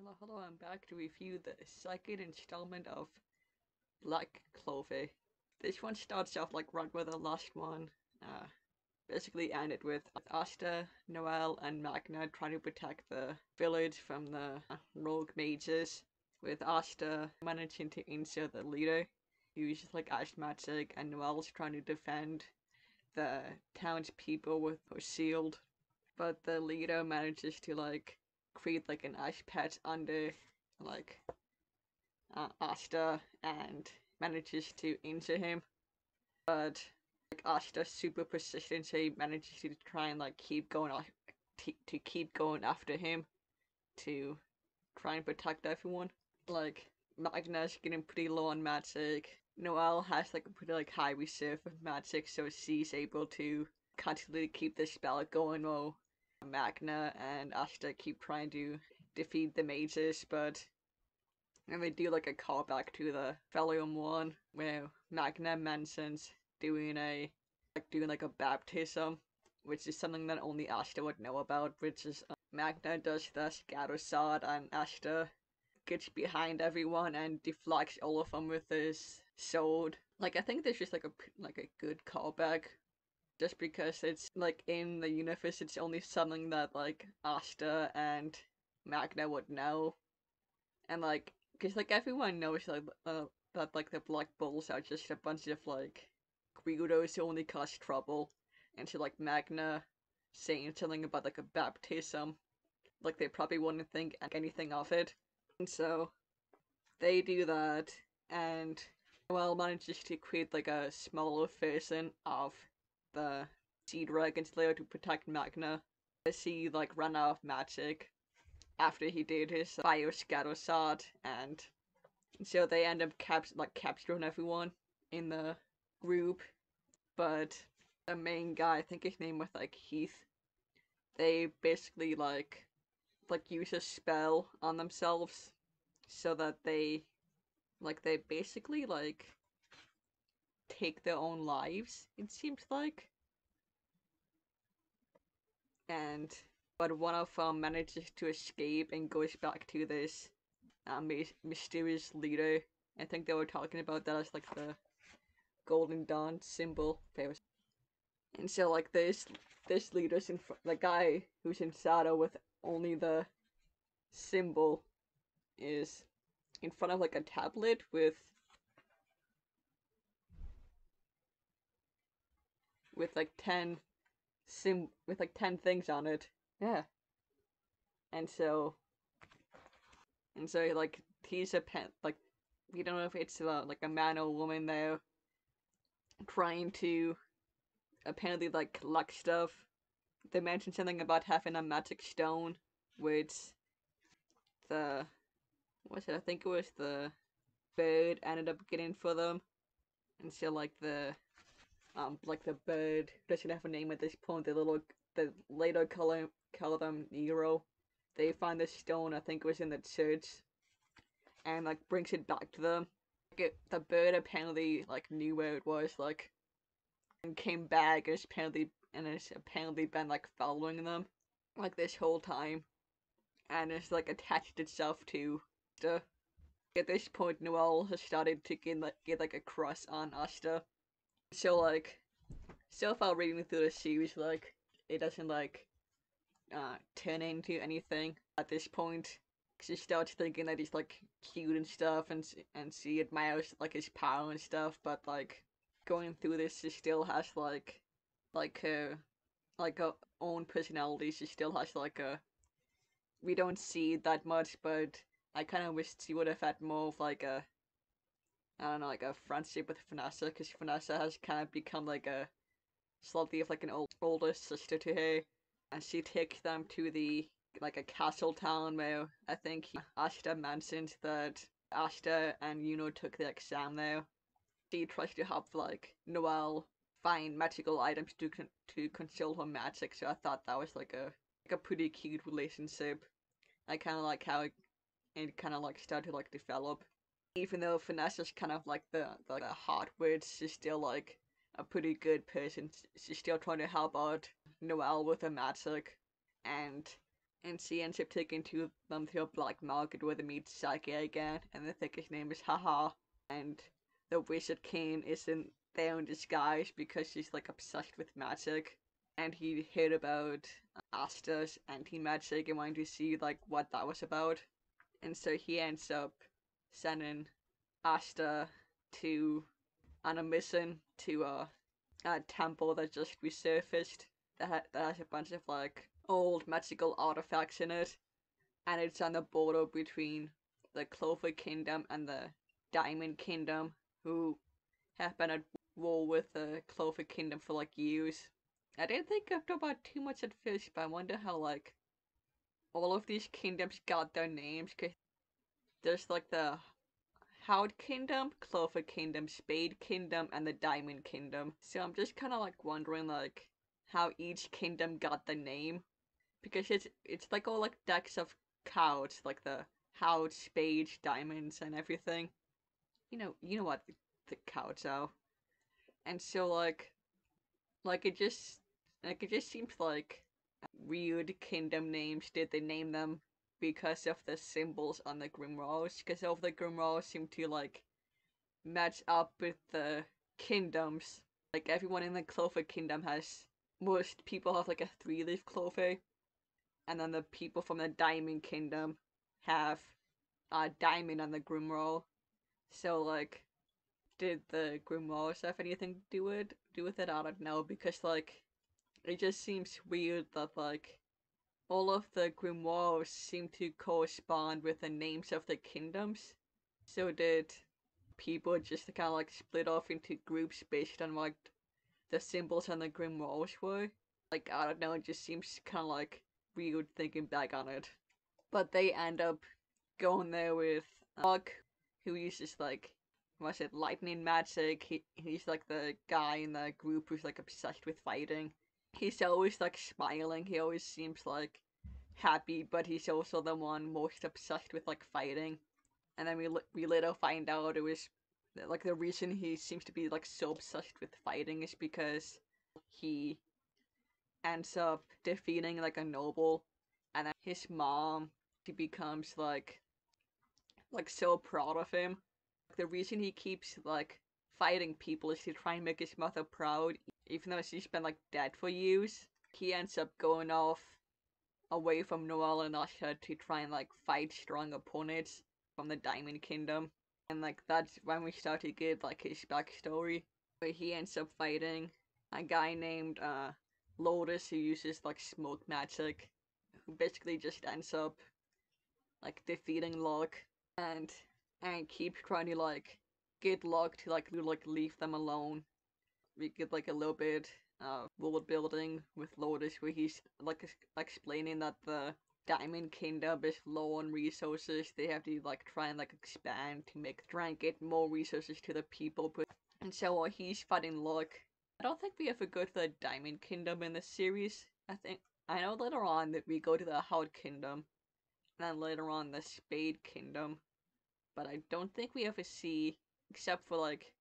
Hello, I'm back to review the second installment of Black Clover. This one starts off like right where the last one basically ended with Asta, Noelle, and Magna trying to protect the village from the rogue mages, with Asta managing to insert the leader, who's like ash magic, and Noelle's trying to defend the townspeople with her shield. But the leader manages to like create like an ice patch under like Asta and manages to injure him. But like Asta's super persistent, so he manages to try and like keep going to keep going after him to try and protect everyone. Like Magna's getting pretty low on magic. Noelle has like a pretty like high reserve of magic, so she's able to constantly keep the spell going while Magna and Asta keep trying to defeat the mages, but and they do like a callback to the Valium one where Magna mentions doing like a baptism, which is something that only Asta would know about, which is Magna does the scatter sword and Asta gets behind everyone and deflects all of them with his sword. Like I think there's just like a good callback, just because it's like in the universe it's only something that like Asta and Magna would know, and like because like everyone knows like that like the Black Bulls are just a bunch of like weirdos who only cause trouble, and so like Magna saying something about like a baptism, like they probably wouldn't think anything of it, and so they do that, and Noelle manages to create like a smaller version of the Sea Dragon Slayer to protect Magna, as he like ran out of magic after he did his fire scatter sword, and so they end up capturing everyone in the group. But the main guy, I think his name was like Heath, they basically like use a spell on themselves so that they basically like take their own lives, it seems like. And but one of them manages to escape and goes back to this mysterious leader. I think they were talking about that as like the Golden Dawn symbol. And so like this leader's the guy who's in shadow with only the symbol is in front of like a tablet with like 10 things on it. Yeah. And so like he's a pen like we don't know if it's like a man or woman there trying to apparently like collect stuff. They mentioned something about having a magic stone, which the what's it? I think it was the bird ended up getting for them, and so like the bird doesn't have a name at this point. The later call them Nero. They find this stone. I think it was in the church, and like brings it back to them. The bird apparently like knew where it was, like, and came back, and it's apparently been like following them like this whole time, and it's like attached itself to Asta. At this point, Noelle has started to get like a crush on Asta. So like, so far reading through the series, like it doesn't like turn into anything at this point. She starts thinking that he's like cute and stuff, and she admires like his power and stuff. But like going through this, she still has her own personality. She still has like a we don't see it that much, but I kind of wish she would have had more of like a I don't know like a friendship with Vanessa, because Vanessa has kind of become like a slightly of like an older sister to her, and she takes them to the like a castle town where I think Asta mentioned that Asta and Yuno took the exam there. She tries to help like Noelle find magical items to conceal her magic. So I thought that was like a pretty cute relationship. I kind of like how it kind of like started to like develop. Even though Vanessa's kind of like the hot word, she's still like a pretty good person. She's still trying to help out Noelle with her magic, and and she ends up taking them to a black market where they meet Sake again, and they think his name is Haha, and the Wizard King isn't there in disguise because she's like obsessed with magic, and he heard about Asta's anti-magic and wanted to see like what that was about, and so he ends up sending Asta to on a mission to a temple that just resurfaced that has a bunch of like old magical artifacts in it, and it's on the border between the Clover Kingdom and the Diamond Kingdom, who have been at war with the Clover Kingdom for like years. I didn't think about too much at first, but I wonder how like all of these kingdoms got their names. Cause there's like the Howard Kingdom, Clover Kingdom, Spade Kingdom, and the Diamond Kingdom. So I'm just kind of like wondering like how each kingdom got the name, because it's like all like decks of cards, like the Howard, Spades, Diamonds, and everything. You know what the cards are, and so like it just seems like weird kingdom names. Did they name them because of the symbols on the grimoires? Because all of the grimoires seem to like match up with the kingdoms. Like everyone in the Clover Kingdom has, most people have like a 3-leaf clover, and then the people from the Diamond Kingdom have a diamond on the grimoire. So like, did the grimoires have anything to do with it? I don't know, because like it just seems weird that like all of the grimoires seem to correspond with the names of the kingdoms. So did people just kind of like split off into groups based on like the symbols on the grimoires were? Like, I don't know, it just seems kind of like weird thinking back on it. But they end up going there with Buck, who uses like, what's it, lightning magic. He's like the guy in the group who's like obsessed with fighting. He's always like smiling. He always seems like happy, but he's also the one most obsessed with like fighting. And then we later find out it was like the reason he seems to be like so obsessed with fighting is because he ends up defeating like a noble, and then his mom, she becomes like so proud of him. The reason he keeps like fighting people is to try and make his mother proud, even though she's been like dead for years. He ends up going off away from Noelle and Asha to try and like fight strong opponents from the Diamond Kingdom. And like that's when we start to get like his backstory, where he ends up fighting a guy named Lotus, who uses like smoke magic, who basically just ends up like defeating Locke, and keeps trying to like get Locke to like leave them alone. We get like a little bit world building with Lotus, where he's like explaining that the Diamond Kingdom is low on resources. They have to like try and like expand to try and get more resources to the people. And so while he's fighting Locke, I don't think we ever go to the Diamond Kingdom in this series. I know later on that we go to the Howard Kingdom, and then later on the Spade Kingdom, but I don't think we ever see, except for like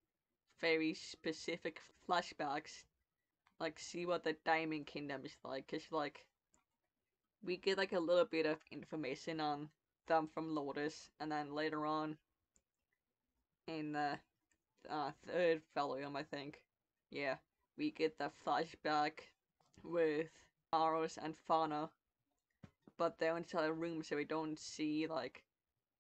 very specific flashbacks, like see what the Diamond Kingdom is like. Cause like we get like a little bit of information on them from Lotus, and then later on in the third volume, I think, yeah, we get the flashback with Aros and Fauna, but they're inside a room, so we don't see like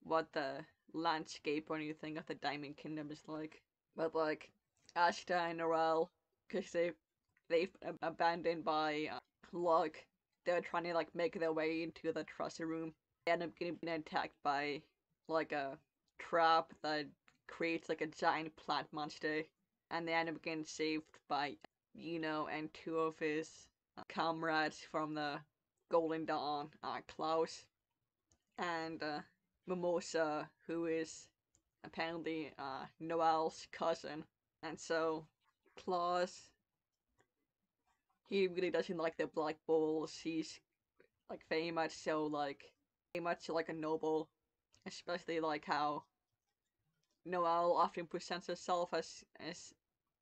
what the landscape or anything of the Diamond Kingdom is like. But like Ashta and Norel, because they've abandoned by Locke, they're trying to like make their way into the treasure room. They end up getting attacked by like a trap that creates like a giant plant monster, and they end up getting saved by and two of his comrades from the Golden Dawn, Klaus and Mimosa, who is apparently Noelle's cousin. And so Klaus, he really doesn't like the Black Bulls. He's like very much like a noble, especially like how Noelle often presents herself as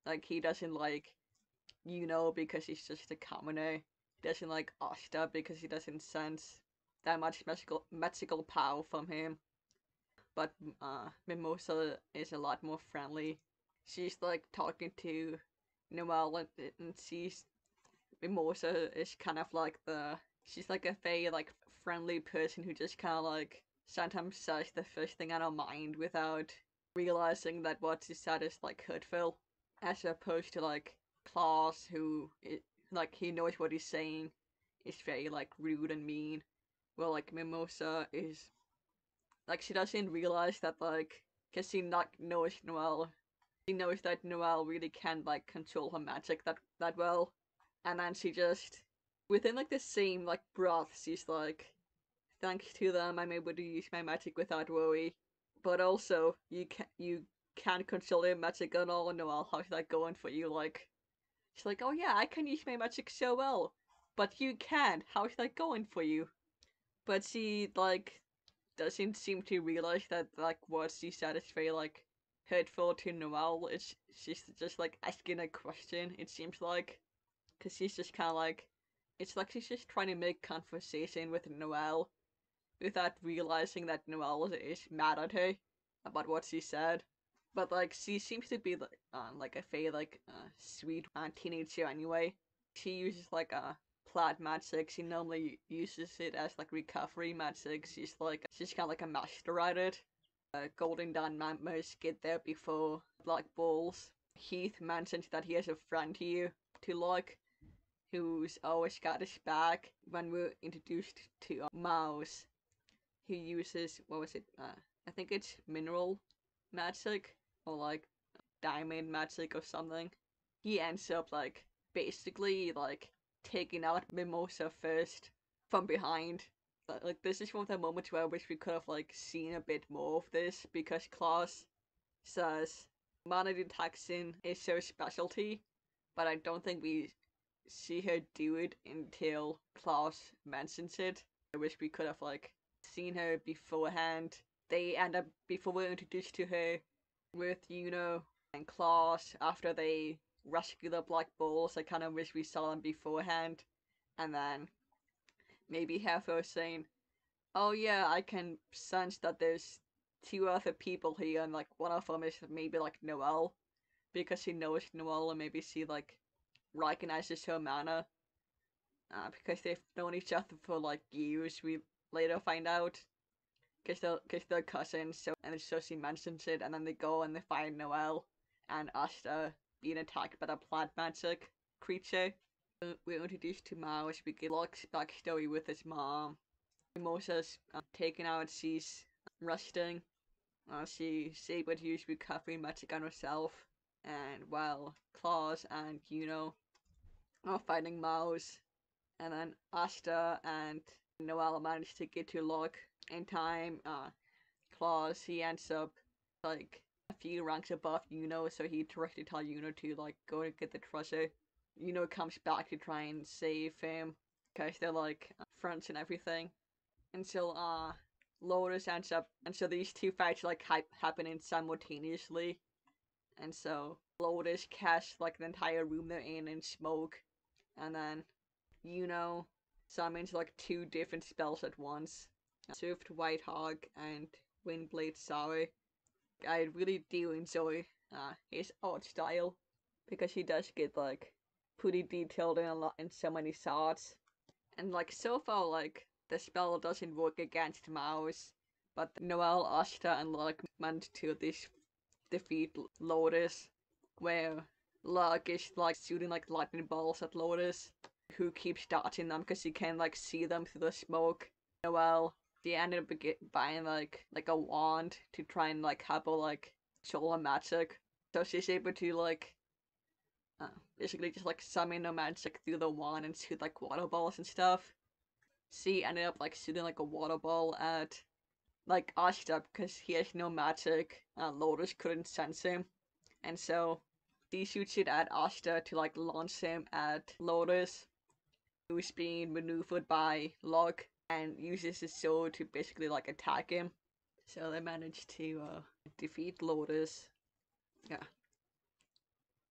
like he doesn't like because he's just a commoner. He doesn't like Asta because he doesn't sense that much magical power from him. But Mimosa is a lot more friendly. She's like talking to Noelle, and she's Mimosa is kind of like she's like a very like friendly person who just kind of like sometimes says the first thing on her mind without realizing that what she said is like hurtful, as opposed to like Klaus, like he knows what he's saying is very like rude and mean. Well, like Mimosa is like she doesn't realize that like because she not knows Noelle. She knows that Noelle really can't like control her magic that well, and then she just within like the same like breath she's like, thanks to them I'm able to use my magic without worry. But also you can't control your magic at all, Noelle. How's that going for you? Like she's like, oh yeah, I can use my magic so well, but you can't. How's that going for you? But she like doesn't seem to realize that like what she said is very like hurtful to Noelle. She's just like asking a question. It seems like, because she's just kind of like, it's like she's just trying to make conversation with Noelle without realizing that Noelle is mad at her about what she said. But like she seems to be like a very like sweet teenager anyway. She uses like a plant magic. She normally uses it as like recovery magic. She's kind of like a master at it. Golden Dawn members get there before Black Balls. Heath mentions that he has a friend here to like, who's always got his back. When we're introduced to Mouse, he uses what was it? I think it's mineral magic or like diamond magic or something. He ends up like basically like taking out Mimosa first from behind. Like this is one of the moments where I wish we could have like seen a bit more of this, because Klaus says mana detection is her specialty, but I don't think we see her do it until Klaus mentions it. I wish we could have like seen her beforehand. They end up before we're introduced to her with and Klaus after they rescue the Black Balls. I kind of wish we saw them beforehand, and then maybe have her saying, "Oh yeah, I can sense that there's two other people here, and like one of them is maybe like Noelle, because she knows Noelle, and maybe she like recognizes her mana, because they've known each other for like years. We later find out." Because they're cousins, so she mentions it, and then they go and they find Noelle and Asta being attacked by the plant magic creature. We're introduced to Mouse. We get Locke's backstory with his mom. Mimosa's taken out, she's resting. She's able to use recovery magic on herself. And while Claus and are fighting Mouse, and then Asta and Noelle manage to get to Locke in time. Claus, he ends up like a few ranks above so he directly tells to like go and get the treasure. Comes back to try and save him, because they're like friends and everything. And so Lotus ends up, and so these two fights like happening simultaneously. And so Lotus casts like the entire room they're in smoke, and then summons like two different spells at once. Swift White Hog and Windblade Sour. I really do enjoy his art style, because he does get like pretty detailed in so many shots. And like so far, like the spell doesn't work against Mouse, but Noelle, Asta, and Luck managed to defeat Lotus, where Luck is like shooting like lightning balls at Lotus, who keeps dodging them because he can like see them through the smoke. Noelle, she ended up buying like a wand to try and like have her like control her magic, so she's able to like basically just like summon her magic through the wand and shoot like water balls and stuff. She ended up like shooting like a water ball at like Asta because he has no magic. Lotus couldn't sense him, and so he shoots it at Asta to like launch him at Lotus, who's being maneuvered by Locke, and uses his sword to basically like attack him. So they managed to defeat Lotus. Yeah.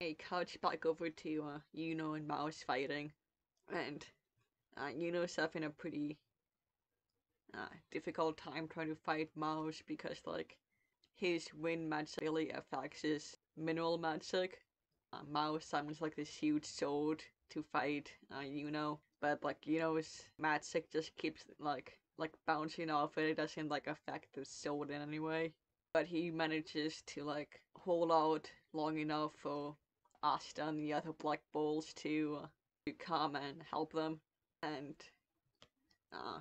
Hey, couch back over to and Mouse fighting, and Yuno's having a pretty difficult time trying to fight Mouse because like his wind magic really affects his mineral magic. Mouse summons like this huge sword to fight but like Yuno's magic just keeps like bouncing off it. It doesn't like affect the sword in any way. But he manages to like hold out long enough for Asta and the other Black Balls to come and help them. And uh,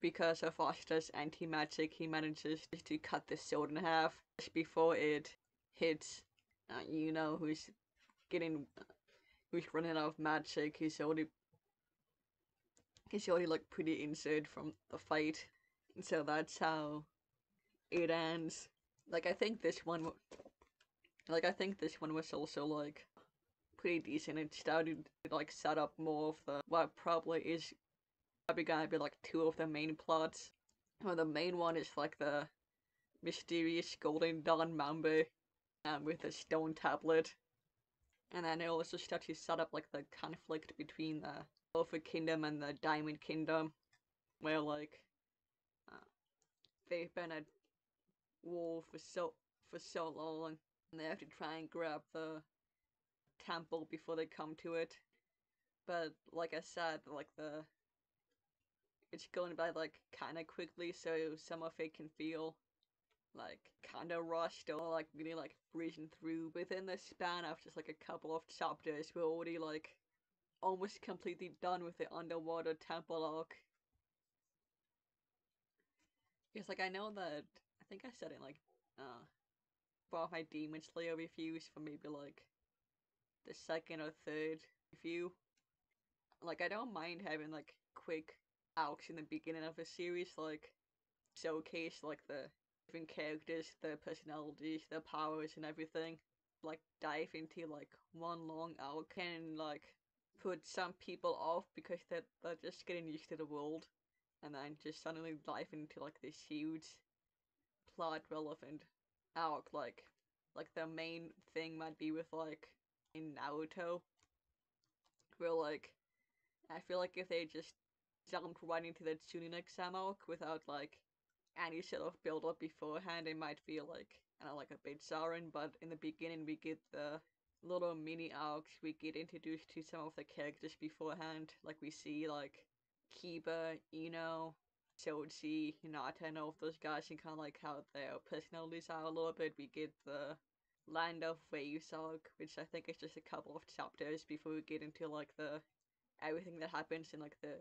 because of Asta's anti-magic, he manages to cut the sword in half just before it hits who's getting who's running out of magic. He's already like pretty injured from the fight, and so that's how it ends. Like I think this one, was also like pretty decent. It started to like set up more of the what probably gonna be like two of the main plots. Well, the main one is like the mysterious Golden Dawn member with the stone tablet. And then it also starts to set up like the conflict between the Clover Kingdom and the Diamond Kingdom, where like uh, they've been at war for so long, and they have to try and grab the temple before they come to it. But like I said, like it's going by like kind of quickly, so some of it can feel like kind of rushed or like really like breezing through. Within the span of just like a couple of chapters, we're already like almost completely done with the underwater temple arc. Because like I know that I think I said it like bought my Demon Slayer reviews for maybe like the second or third review. Like I don't mind having like quick arcs in the beginning of a series, like showcase like the different characters, their personalities, their powers and everything. Like dive into like one long arc and like put some people off because they're just getting used to the world, and then just suddenly dive into like this huge plot relevant arc. Like the main thing might be with like in Naruto, where like I feel like if they just jumped right into the Chunin exam arc without like any sort of build up beforehand, it might feel like like a bit jarring. But in the beginning, we get the little mini arcs. We get introduced to some of the characters beforehand, like we see like Kiba, Shoji, Hinata, and all of those guys, and kind of like how their personalities are a little bit. We get the Land of Waves arc, which I think is just a couple of chapters before we get into like the everything that happens in like the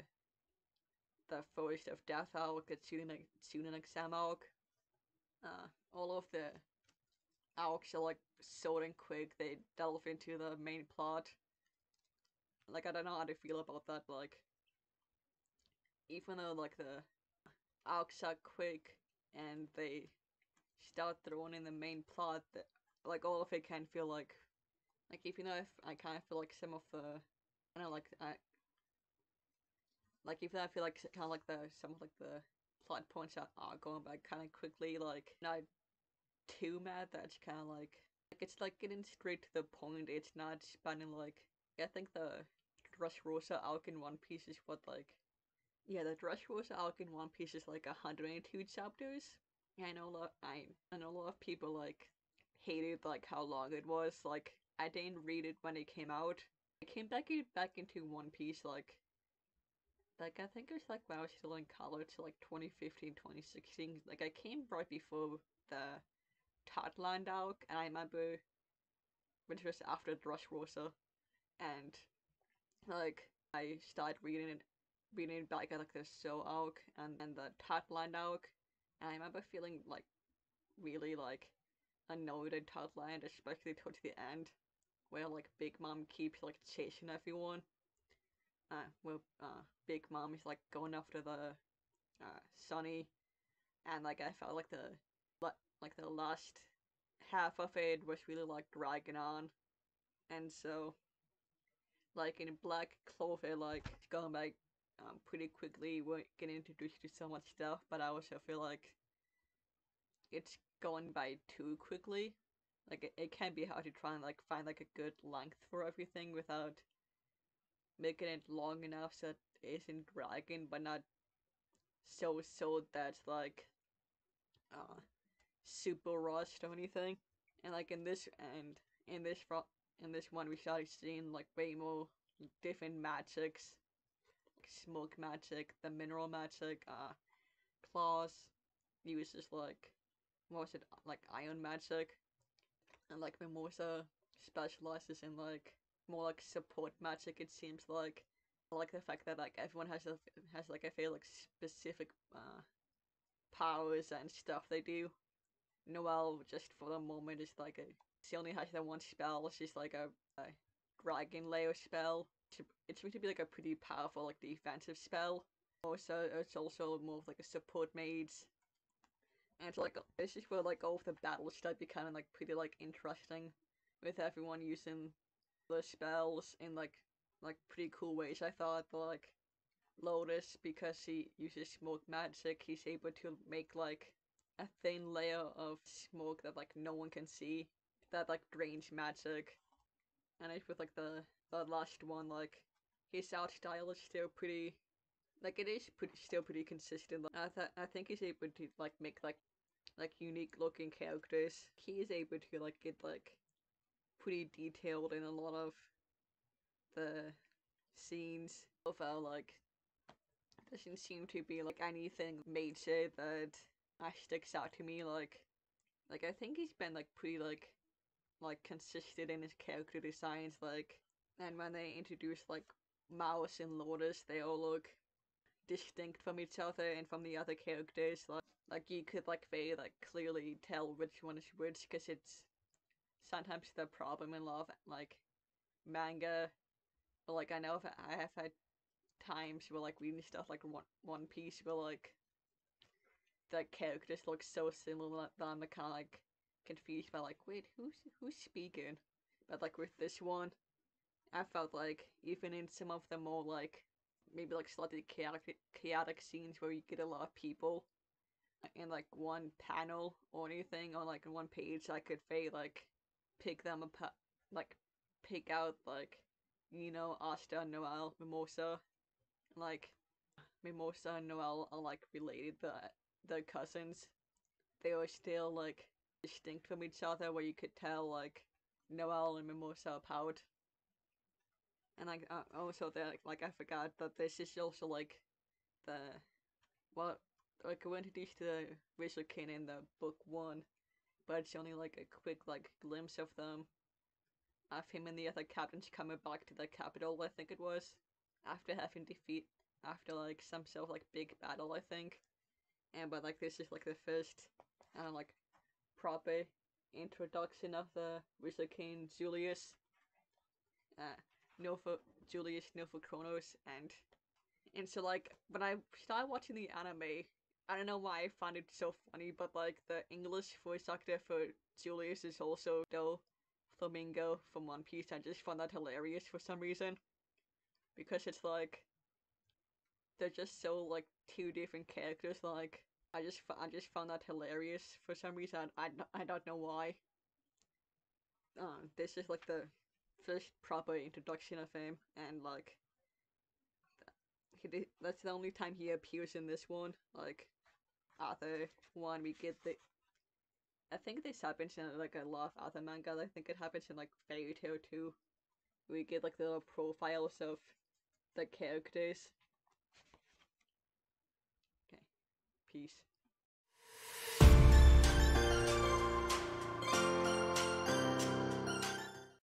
Forest of Death arc, the Tsunin exam arc. All of the arcs are like short and quick. They delve into the main plot. Like I don't know how to feel about that. Like even though like the arcs are quick and they start throwing in the main plot, that like all of it can feel like even though if I kind of feel like some of the I don't know like even though I feel like kind of like some of like the plot points are going by kind of quickly, like not too mad. That's kind of like it's like getting straight to the point. It's not spanning like I think the Dressrosa arc in One Piece is what like yeah, the Dressrosa arc in One Piece is like 102 chapters. I know I know a lot of people like hated like how long it was. Like I didn't read it when it came out. I came back into One Piece like I think it was like when I was still in college, so like 2015, 2016. Like I came right before the Totland arc, and I remember which was after Dressrosa, and like I started reading it back at like the So arc and then the Totland arc, and I remember feeling like really like annoyed at Totland, especially towards the end, where like Big Mom keeps like chasing everyone. Where Big Mom is like going after the Sunny, and like I felt like the last half of it was really like dragging on, and so like in Black Clover, like going back pretty quickly, we're getting introduced to so much stuff, but I also feel like it's going by too quickly. Like it can be hard to try and like find like a good length for everything without making it long enough so that it isn't dragging, but not so that's like uh super rushed or anything. And like in this in this one we started seeing like way more different magics, like smoke magic, the mineral magic, claws uses like what was it, like iron magic, and like Mimosa specializes in like more like support magic. It seems like I like the fact that like everyone has like I feel like specific powers and stuff they do. Noelle just for the moment is like a she only has that one spell. She's like a dragon layer spell. It's supposed to be like a pretty powerful like defensive spell. Also, it's also more of like a support mage. And it's like this is where like all of the battles start becoming like pretty like interesting, with everyone using the spells in like pretty cool ways. I thought, but like Lotus, because he uses smoke magic, he's able to make like a thin layer of smoke that like no one can see, that like drains magic. And it's with like the last one, like his art style is still pretty like it is still pretty consistent. I think he's able to like make like unique looking characters. He is able to like get like pretty detailed in a lot of the scenes of how like doesn't seem to be like anything major that sticks out to me. Like I think he's been like pretty like consistent in his character designs. Like, and when they introduce like Mouse and Lotus, they all look distinct from each other and from the other characters. Like you could like very like clearly tell which one is which, because it's sometimes the problem in love like manga. But like I know I have had times where like reading stuff like One Piece where like the characters look so similar that I'm kind of like confused by like wait who's speaking. But like with this one, I felt like even in some of the more like maybe like slightly chaotic scenes where you get a lot of people in like one panel or anything on like one page, I could say like pick them apart, like pick out like Asta, Noelle, Mimosa. Like Mimosa and Noelle are like related, the cousins. They were still like distinct from each other, where you could tell like Noelle and Mimosa are powered. And like also like I forgot that this is also like the well like we're introduced to the Razor King in the book one, but it's only like a quick like glimpse of them, of him and the other captains coming back to the capital, I think it was, after having defeat after like some sort of like big battle, I think. And but like this is like the first like proper introduction of the Wizard King Julius, uh, Nova Julius Nova Kronos, and so like when I started watching the anime, I don't know why I found it so funny, but like the English voice actor for Julius is also Do Flamingo from One Piece. I just found that hilarious for some reason, because it's like they're just so like two different characters. Like I just found that hilarious for some reason. I don't know why. This is like the first proper introduction of him, and like that's the only time he appears in this one. Like other one, we get the. I think this happens in like a lot of other manga. I think it happens in like Fairy Tail too. We get like the little profiles of the characters. Okay, peace.